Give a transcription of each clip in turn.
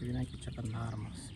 ببینن که چقدر نرم است.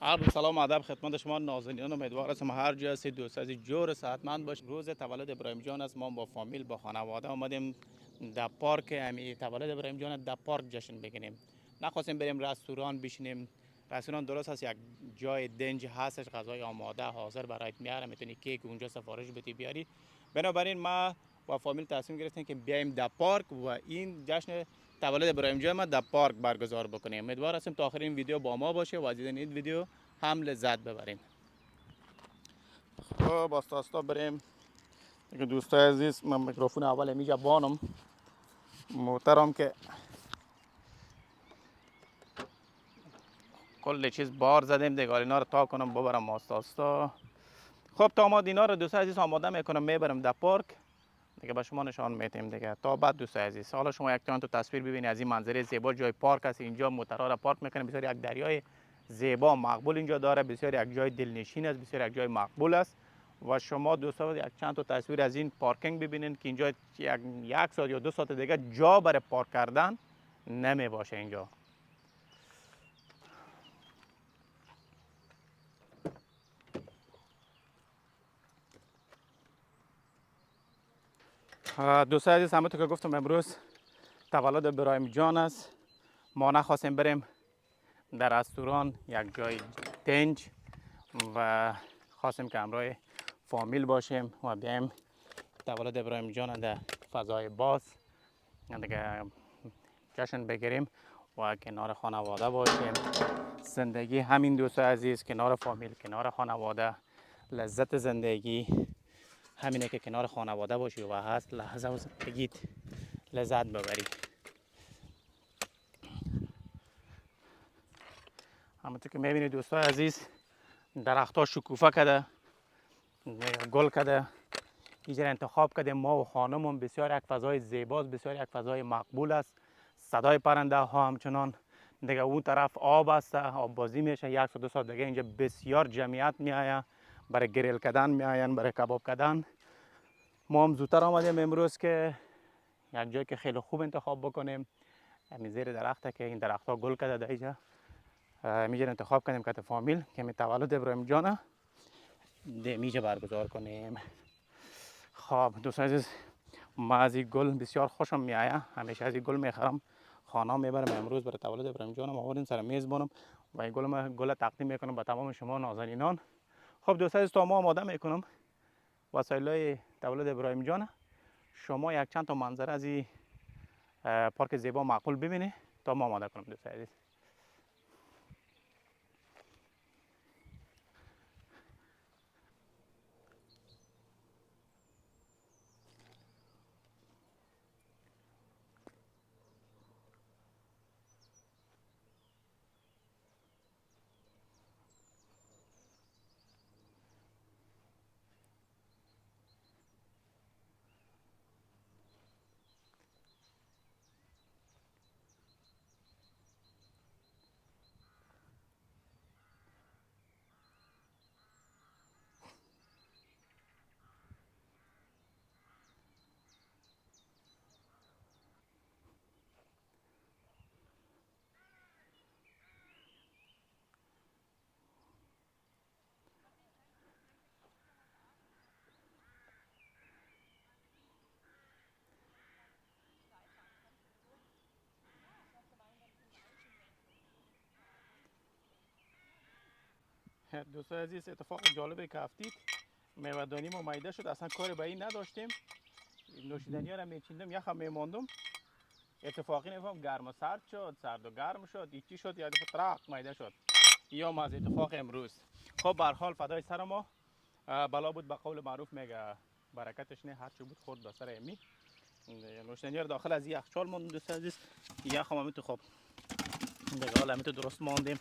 عرض سلام و ادب خدمت شما نازنینان. امیدوار هستم هر جا هستید دوست عزیز جور صحتمند باشید. روز تولد ابراهیم جان است. ما با فامیل با خانواده آمدیم در پارک امی تولد ابراهیم جان در پارک جشن بگیریم. نخواستیم بریم رستوران بشینیم. رستوران درست هست، یک جای دنج هستش، غذای آماده حاضر برایت میاره، میتونی کیک اونجا سفارش بدی بیاری. بنابراین ما با فامیل تصمیم گرفتیم که بیایم در پارک و این جشن تولد ابراهیم جان ما در پارک برگزار بکنیم. امیدوار هستیم تا آخر این ویدیو با ما باشه و از دیدن این ویدیو هم لذت ببریم. خب آستا بریم. دوستای عزیز، من میکروفون اول میجا بانم محترم که کل چیز بار زدیم دیگه، اینا رو تا کنم ببرم آستا. خب تا ما اینا رو دوستای عزیز آماده میکنم میبرم در پارک دیگه، به شما نشان میدیم دیگه. تا بعد دوستای عزیز، حالا شما یک چند تا تصویر ببینید از این منظره زیبا. جای پارک است اینجا، موترها را پارک میکنه. بسیار یک دریای زیبا مقبول اینجا داره، بسیار یک جای دلنشین است، بسیار یک جای مقبول است. و شما دوستان یک چند تا تصویر از این پارکینگ ببینید که اینجا یک ساعت یا 2 ساعت دیگه جا برای پارک کردن نمی باشه اینجا. دوستان عزیز، همونطور که گفتم امروز تولد ابراهیم جان است. ما نخواستیم بریم در رستوران یک جای دنج و خواستیم که همراه فامیل باشیم و بیایم تولد ابراهیم جان در فضای باز دیگه جشن بگیریم و کنار خانواده باشیم. زندگی همین دوست عزیز، کنار فامیل، کنار خانواده. لذت زندگی همینه که کنار خانواده باشی و هست لحظه و زندگیت لذت ببری. همونطور که میبینید دوستای عزیز، درختها شکوفه کرده، گل کرده. اینجا انتخاب کردیم ما و خانمم. بسیار یک فضای زیباست، بسیار یک فضای مقبول است. صدای پرنده ها همچنان. دیگه اون طرف آب است، آب بازی میشه. یک ساعت 2 ساعت دیگه اینجا بسیار جمعیت میآید، برای گریل کردن میآین، برای کباب کردن. ما هم زودتر آمدیم امروز که یک جایی که خیلی خوب انتخاب بکنیم. همین زیر درخته که این درخت ها گل کرده در اینجا. میجا انتخاب کردیم که فامیل که می تولد ابراهیم جان میجا برگزار کنیم. خب دوستان عزیز، ما از این گل بسیار خوشم میآید، همیشه از این گل میخرم، خانه میبرم. امروز برای تولد ابراهیم جانم آوردیم سر میز بانم و این گل تقدیم میکنم به تمام شما نازنینان. خب دوستان عزیز، تا ما آماده میکنم وسایل تولد ابراهیم جان، شما یک چند تا منظره از این پارک زیبا معقول ببینید تا ما آماده کنم دوستان عزیز. دوستای عزیز، اتفاق جالبی که افتید، میوه‌دانی ما میده شد، اصلا کاری به این نداشتیم. نوشیدنی ها رو میچیندم، یخ هم میماندم، اتفاقی نفهم گرم و سرد شد، سرد و گرم شد، ایچی شد، یه دفعه ترق میده شد. یا ما از اتفاق امروز. خب به هر حال فدای سر ما، بلا بود به قول معروف میگه برکتش نه، هر چی بود خورد به سر امی. نوشیدنی رو داخل از یخچال ماندیم دوست عزیز، یخ هم تو خب دیگه حالا تو درست ماندیم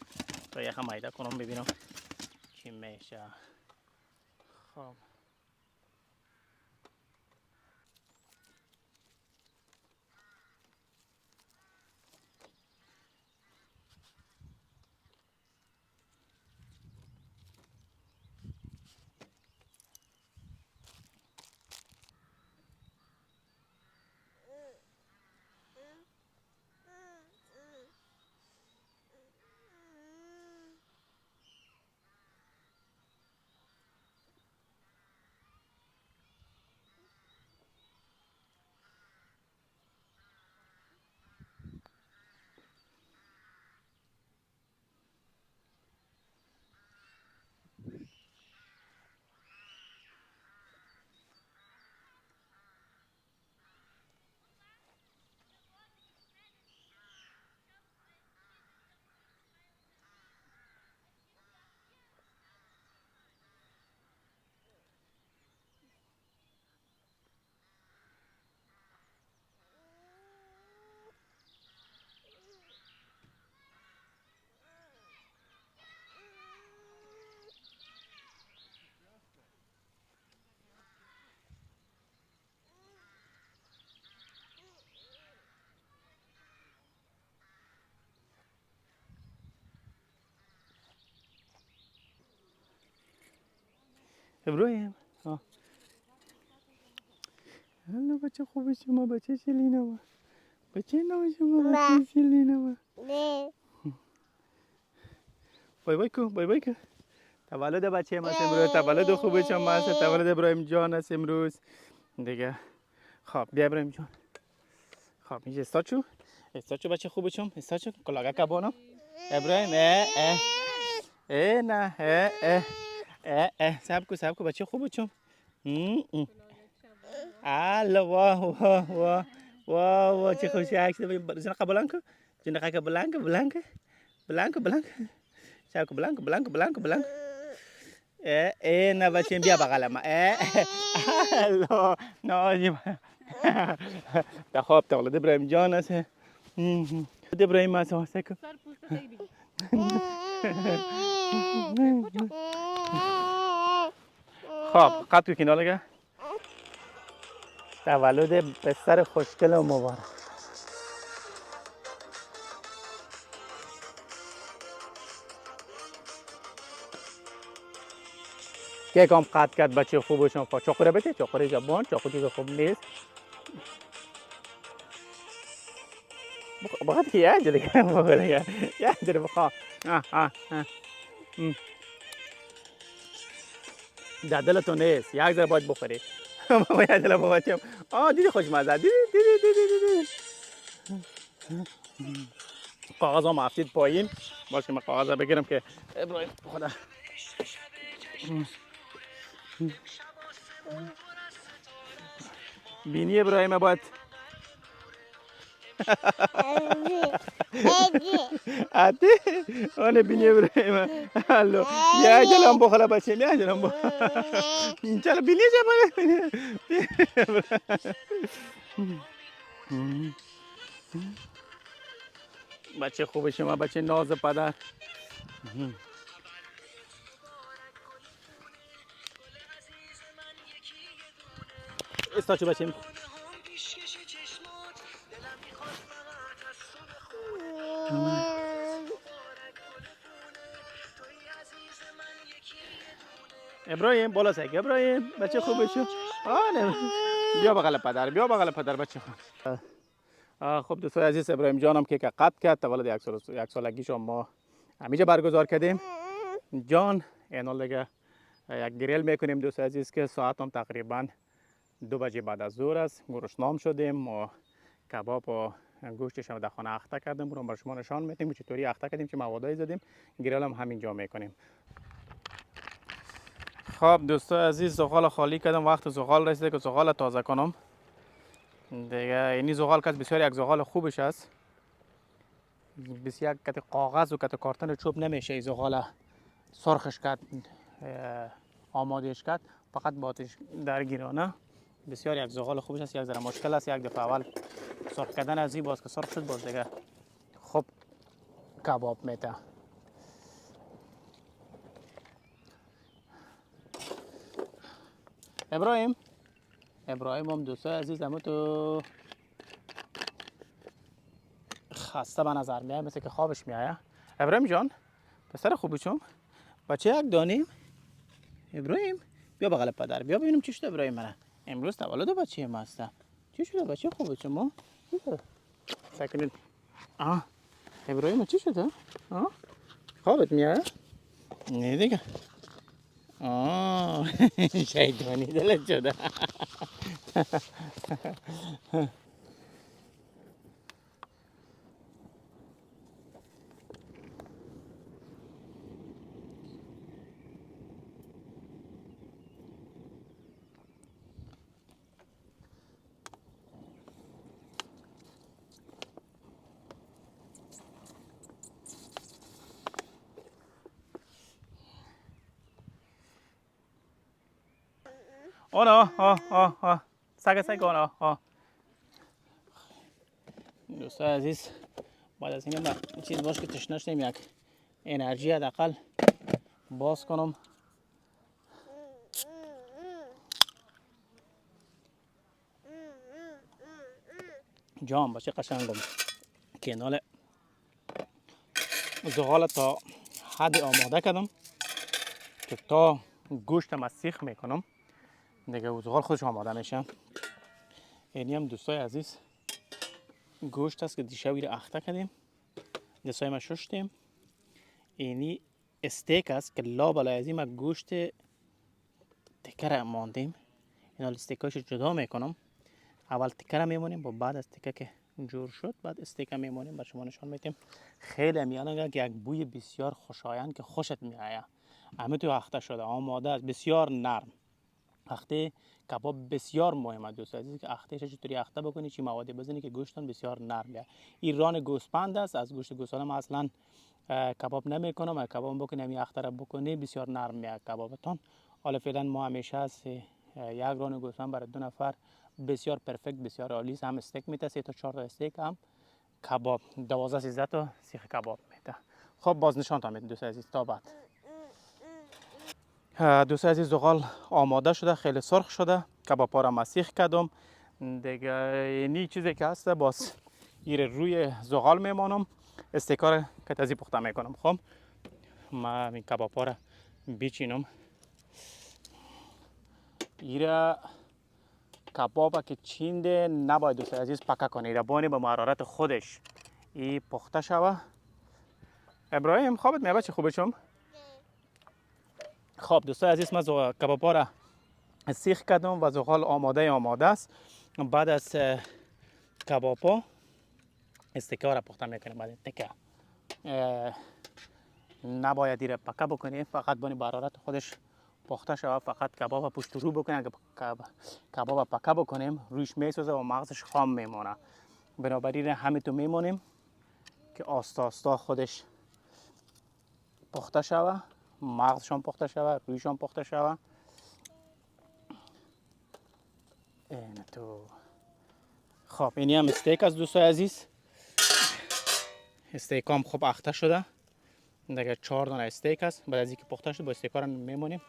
تا یخ هم میده کنم ببینم چی میشه. خب ابراهیم، هلا بچه خوب شما، بچه شلینم، بچه نام شما، بچه شلینم. بای بای کو، بای بای کو. تولد بچه ما امروز، تولد خوب شما است، تولد ابراهیم جان است امروز دیگه. خب بیا ابراهیم جان. خب میشه استاچو، استاچو بچه خوب شما، استاچو کلاگا کبانم. ابراهیم نه سب کو بچه خوب شما. الله واه واه واه واه واه چه خوشی عکس بگیر. جنقه بلانکو، جنقه بلانکو بلانکو بلانکو بلانکو سب کو بلانکو بلانکو بلانکو بلانکو. نه بچه بیا بغل ما. الله ناجیم. تا خواب تولد ابراهیم جان است. ابراهیم است واسه کو. خب قط تو کنار لگه. تولد پسر خوشگل و مبارک. که کام قطع کرد بچه خوبشون پا چاقو رو بده، چاقو زبان، چاقو دیگه خوب نیست. بخاطر که یه جلگه بخوره یه جلگه بخواه. در دلتون نیست، یک ذره باید بخوری. ما یک ذره با بچه‌م. دیدی خوشمزه، دیدی. کاغذ هم افتید پایین. باشه من کاغذ بگیرم که ابراهیم خدا. بینی ابراهیم باید آتی آن بینی ابراهیم هلو یه جلم بخوره بچه یه جلم بخوره چرا بینی چه بچه خوب شما، بچه ناز پدر. استاچو بچه ابراهیم بالا سگ، ابراهیم بچه خوب شو. بیا بغل پدر، بیا بغل پدر بچه خوب. خب دوستای عزیز، ابراهیم جانم که قطع کرد تولد یک سالگیش ما همیشه برگزار کردیم. جان اینال دیگه یک گریل میکنیم دوستای عزیز که ساعت هم تقریبا 2 بجه بعد از ظهر است. گرسنام شدیم و کباب و گوشتش هم در خانه اخته کردیم. برام بر شما نشان میدیم چطوری اخته کردیم، چه موادایی زدیم. گریل هم همینجا میکنیم. خب دوستای عزیز، زغال خالی کردم، وقت زغال رسیده که زغال تازه کنم دیگه. اینی زغال که بسیار یک زغال خوبش است، بسیار کت کاغذ و کت کارتن چوب نمیشه این زغال سرخش کرد، آمادهش کرد، فقط باتش در گیرانه. بسیار یک زغال خوبش است. یک ذره مشکل است یک دفعه اول سرخ کردن از این، باز که سرخ شد باز دیگه خوب کباب میته. ابراهیم هم دوستای عزیز، اما تو خسته به نظر میاد، مثل که خوابش میاد. ابراهیم جان پسر خوبی چون بچه یک دانیم. ابراهیم بیا بغل پدر، بیا ببینیم چی شده. ابراهیم من امروز تولد بچه ما هست. چی شده بچه خوبه شما؟ ساکنین. ابراهیم چی شده؟ خوابت میاد؟ نه دیگه. شیطانی دلت شده. سگ اونا. دوستای عزیز، بعد از این چیز باش که تشنش نیم یک انرژی حداقل باز کنم. جام باشه قشنگم کنال زغال تا حد آماده کردم که تا گوشتم سیخ میکنم دیگه زغال خودش آماده میشه. اینی هم دوستای عزیز گوشت است که دیشب رو اخته کردیم، دستای ما ششتیم. اینی استیک است که لا بالای از این گوشت تکه ماندیم. اینا استیکاش جدا میکنم. اول تکه را میمونیم و بعد از تکه که جور شد بعد استیک میمونیم. با شما نشان میدیم. خیلی میانه که یک بوی بسیار خوشایند که خوشت میآید. همه تو اخته شده آماده است، بسیار نرم. اخته کباب بسیار مهمه دوست عزیز که اختهش چطوری اخته بکنی، چی مواد بزنی که گوشتون بسیار نرم بیاد. این ران گوسپند است. از گوشت گوساله ما اصلا کباب نمیکنم. کباب بکنیم این اخته را بکنی بسیار نرم میاد کبابتون. حالا فعلا ما همیشه است یک ران گوسفند برای 2 نفر بسیار پرفکت، بسیار عالی است. هم استیک میته 3 تا 4 تا استیک، هم کباب 12 13 تا سیخ کباب میته. خب باز نشان تا میدم دوست عزیز. تا بعد دوست عزیز، زغال آماده شده، خیلی سرخ شده. کباب ها را مسیخ کردم دیگه. اینی چیزی که هست باز این روی زغال میمانم. استیکا را که تازه پخته میکنم. خب ما این کباب ها را بیچینم. ایره کباب که چینده نباید دوست عزیز پکه کنه. ایره بانی به حرارت خودش ای پخته شوه. ابراهیم خوابت میاد بچه خوبه شم؟ خب دوستای عزیز، من کباب ها را سیخ کردم و زغال آماده است. بعد از کباب ها استیکا را پخته میکنیم. بعد تکه نباید ایره پکه بکنیم، فقط بانی به حرارت خودش پخته شود. فقط کباب پشت رو بکنیم. اگه کباب پکه بکنیم رویش میسوزه و مغزش خام میمونه. بنابراین همین تو میمونیم که آستا آستا خودش پخته شود، مغزشان پخته شود، رویشان پخته شود. این تو خب اینی هم استیک از دوستای عزیز. استیک هم خوب اخته شده دیگه. 4 دانه استیک است. بعد از اینکه پخته شد با استیک ها رو میمونیم.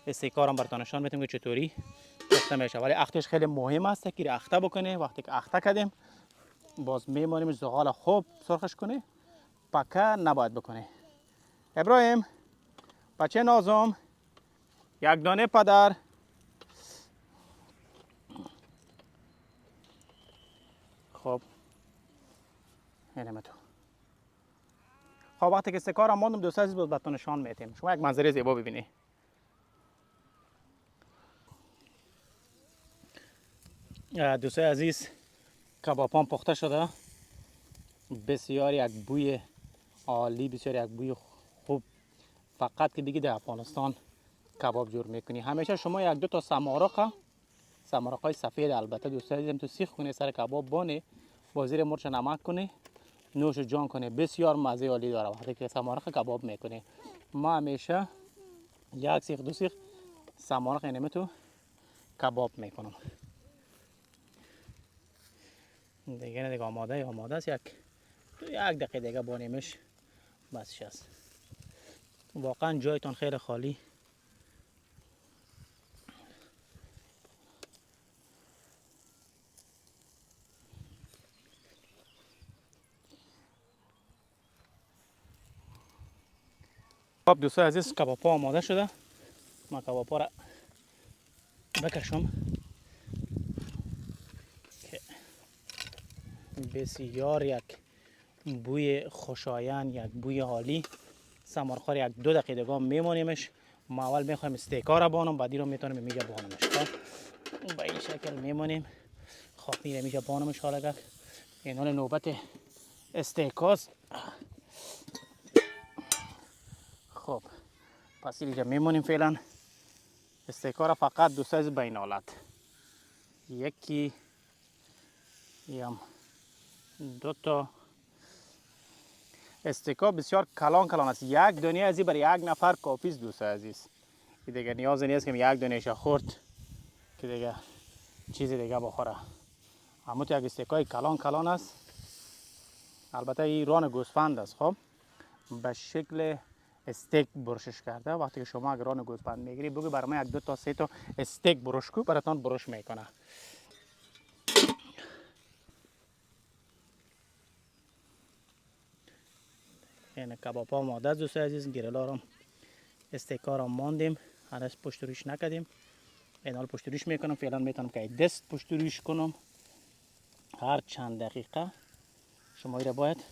استیک ها رو براتون نشان میدم که چطوری پخته میشه. ولی اختش خیلی مهم است که اخته بکنه. وقتی که اخته کردیم باز میمونیم زغال خوب سرخش کنه، پکه نباید بکنه. ابراهیم بچه نازم، یک دانه پدر. خب اینم تو. خب وقتی که استیکا رو ماندم دوست عزیز باز براتون نشان میدیم. شما یک منظره زیبا ببینید. دوستای عزیز کبابام پخته شده. بسیار یک بوی عالی، بسیار یک بوی خوب. فقط که دیگه در افغانستان کباب جور میکنی. همیشه شما یک دو تا سمارقای سفید البته دوست عزیزم تو سیخ کنی سر کباب بانی با زیر مرچ نمک کنی نوش جان کنی بسیار مزه عالی داره وقتی که سمارق کباب میکنی. ما همیشه یک سیخ دو سیخ سمارق اینم تو کباب میکنم. دیگه آماده است. یک دقیقه دیگه بانیمش بسش است. واقعا جایتان خیلی خالی. خب دوستان عزیز کباب ها آماده شده. ما کباب ها را بکشم که بسیار یک بوی خوشایند یک بوی عالی. سمارخوار یک دو دقیقه دیگه میمونیمش. ما اول میخوایم استیکا را بانم بعدی رو میتونیم میگه بانمش. خب به این شکل میمونیم. خب میره میگه بانمش حالا این حال نوبت استیکاست. خب پس اینجا میمونیم فعلا. استیکا را فقط دو سایز بین حالت یکی یا دو تا استیکا بسیار کلان است. یک دانه ازی برای یک نفر کافی است دوست عزیز. دیگه نیاز نیست که یک دانهش خورد که دیگه چیز دیگه بخوره. اما تو یک استیکای کلان است. البته این ران گوسفند است. خب به شکل استیک برشش کرده. وقتی که شما اگر ران گوسفند میگیری بگو برای من یک دو تا سه تا استیک برش کو براتون برش میکنه. این کباب ها آماده است دوست عزیز. گریلا را استیکا را ماندیم هنوز پشت روش نکردیم. این حال پشت روش میکنم. فعلا میتونم که دست پشت روش کنم. هر چند دقیقه شما را باید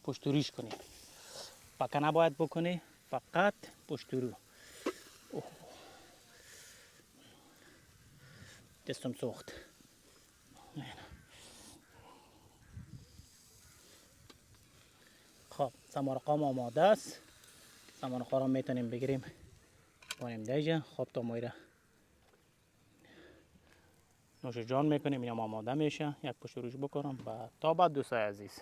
پشت روش کنید. پکه نباید بکنی فقط پشت رو. دستم سوخت. خب سمارقام آماده است. سمارقا را میتونیم بگیریم بانیم دیجا. خب تا مایره نوش جان میکنیم. اینم آماده میشه. یک پشت روش بکنم تا بعد دوستای عزیز.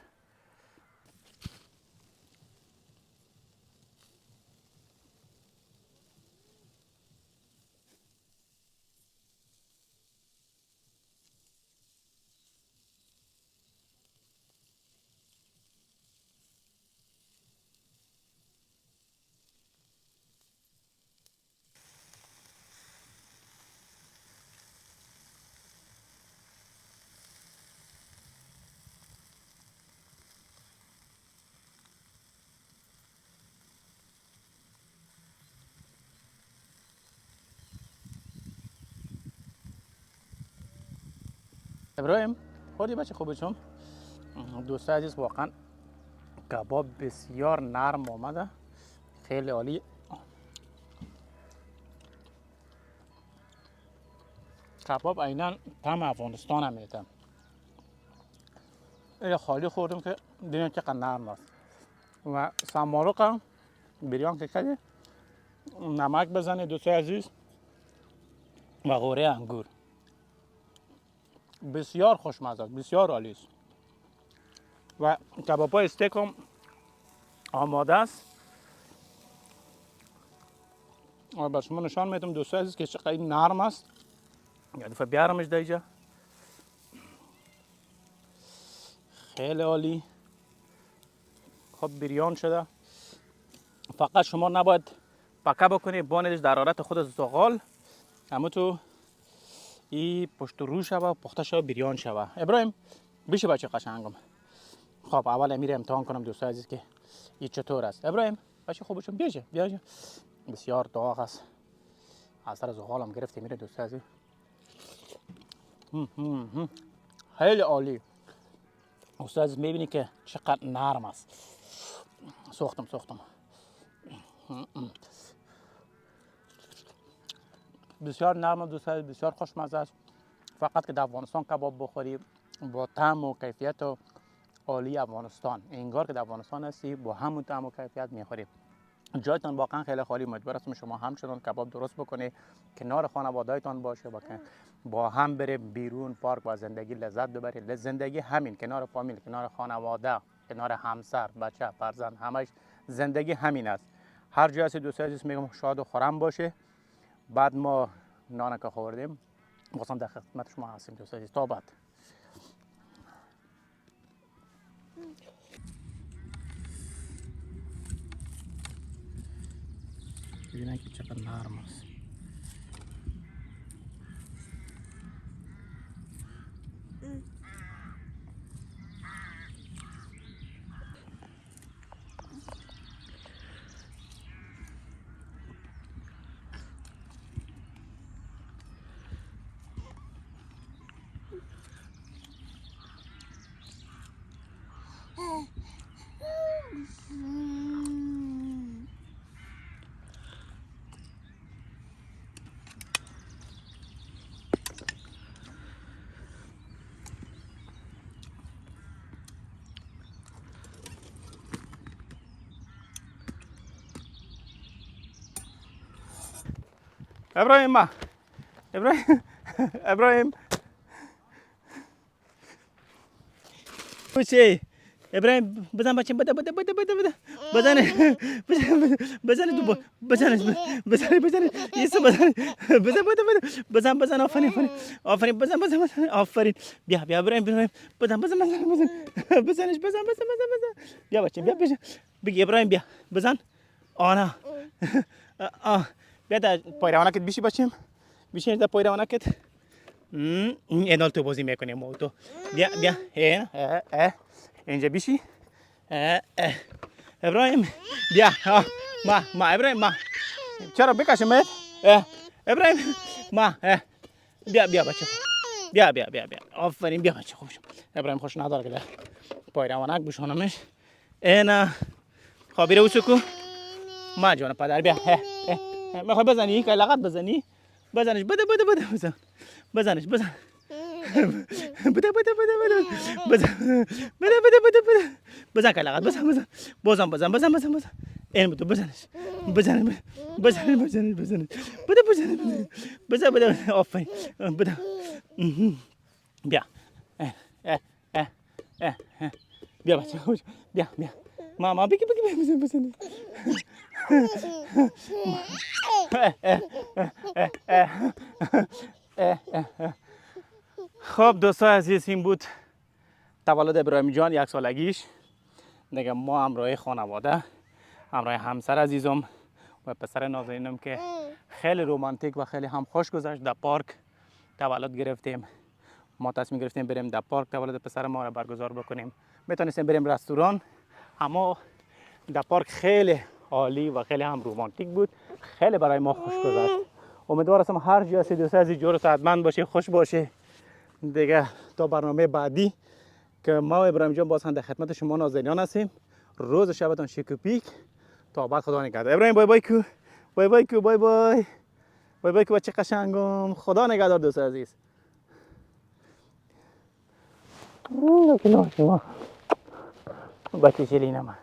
ابراهیم خودی بچه خوبه چون دوستای عزیز واقعا کباب بسیار نرم آمده. خیلی عالی. کباب عیناً طعم افغانستان هم میده. این خالی خوردم که دیدم چقدر نرم است. و سمارق هم بریان که کردی نمک بزنه دوستای عزیز و قوره انگور بسیار خوشمزه است. بسیار عالی است. و کباب های استیک هم آماده است. و بر شما نشان میدم دوستای عزیز که چقدر نرم است. یه دفعه بیارمش دیجا. خیلی عالی. خب بریان شده. فقط شما نباید پکه بکنی باندش در حالت خود زغال. اما تو این پشت رو شوه پخته شوه بریان شوه. ابراهیم بیشه بچه قشنگم. خب اول امیر امتحان کنم دوستای عزیز که این چطور است. ابراهیم بچه خوبشون بیاجه. بسیار داغ است. اثر زغالم گرفته میره دوستای عزیز. خیلی عالی. دوستای عزیز میبینی که چقدر نرم است. سوختم. بسیار نرم دوستای عزیز. بسیار خوشمزه است. فقط که در افغانستان کباب بخوری با طعم و کیفیت و عالی افغانستان انگار که در افغانستان هستی با همون طعم و کیفیت میخوری. جایتان واقعا خیلی خالی. مجبور هستم شما همچنان کباب درست بکنید، کنار خانواده‌تان باشه و با هم بره بیرون پارک و زندگی لذت ببرید. زندگی همین، کنار فامیل، کنار خانواده، کنار همسر، بچه، فرزند، همش زندگی همین است. هر جای هستی دوستای عزیز میگم شاد و خرم باشه. بعد ما نانک خوردیم، واسم در خدمت شما هستیم دوستای عزیز. تا بعد. ببینن که چقدر نرم است. ابراهیم ما ابراهیم کوچه ابراهیم بزن بچه بده بزن تو بزن یسو بزن آفرین آفرین بیا ابراهیم بزنش بیا بچه بیا بگی ابراهیم بیا بزن آنا بیا در پایروانکت بیشی بچیم بیشی در پایروانکت اینال تو بازی میکنیم ما تو بیا اینجا بیشی ابراهیم بیا ما ابراهیم ما چرا بکشمت ابراهیم ما بیا بچه بیا آفرین بیا بچه خوش ابراهیم خوش نداره که پایروانک بشونمش اینا خابیره وسکو ما جون پدر بیا میخوای بزنی که لغت بزنی بزنش بده بزنش بزن بزن که لغت بزن این تو بزنش بده آفرین بده بیا بیا بچه بیا ماما بگی بزن خب دوستان عزیز این بود تولد ابراهیم جان 1 سالگیش. دیگه ما همراه خانواده، همراه همسر عزیزم و پسر نازنینم که خیلی رومانتیک و خیلی هم خوش گذشت در پارک تولد گرفتیم. ما تصمیم گرفتیم بریم در پارک تولد پسر ما را برگزار بکنیم. میتونستیم بریم رستوران، اما در پارک خیلی عالی و خیلی هم رومانتیک بود. خیلی برای ما خوش گذشت. امیدوارم هر جا هستی دوست عزیز جور و صحتمند باشه، خوش باشه. دیگه تا برنامه بعدی که ما و ابراهیم جان باز هم در خدمت شما نازنینان هستیم. روز شبتان شیک و پیک. تا بعد خدا نگهدار. ابراهیم بای کو بچه قشنگم. خدا نگهدار دوست عزیز. بچه شیرینم.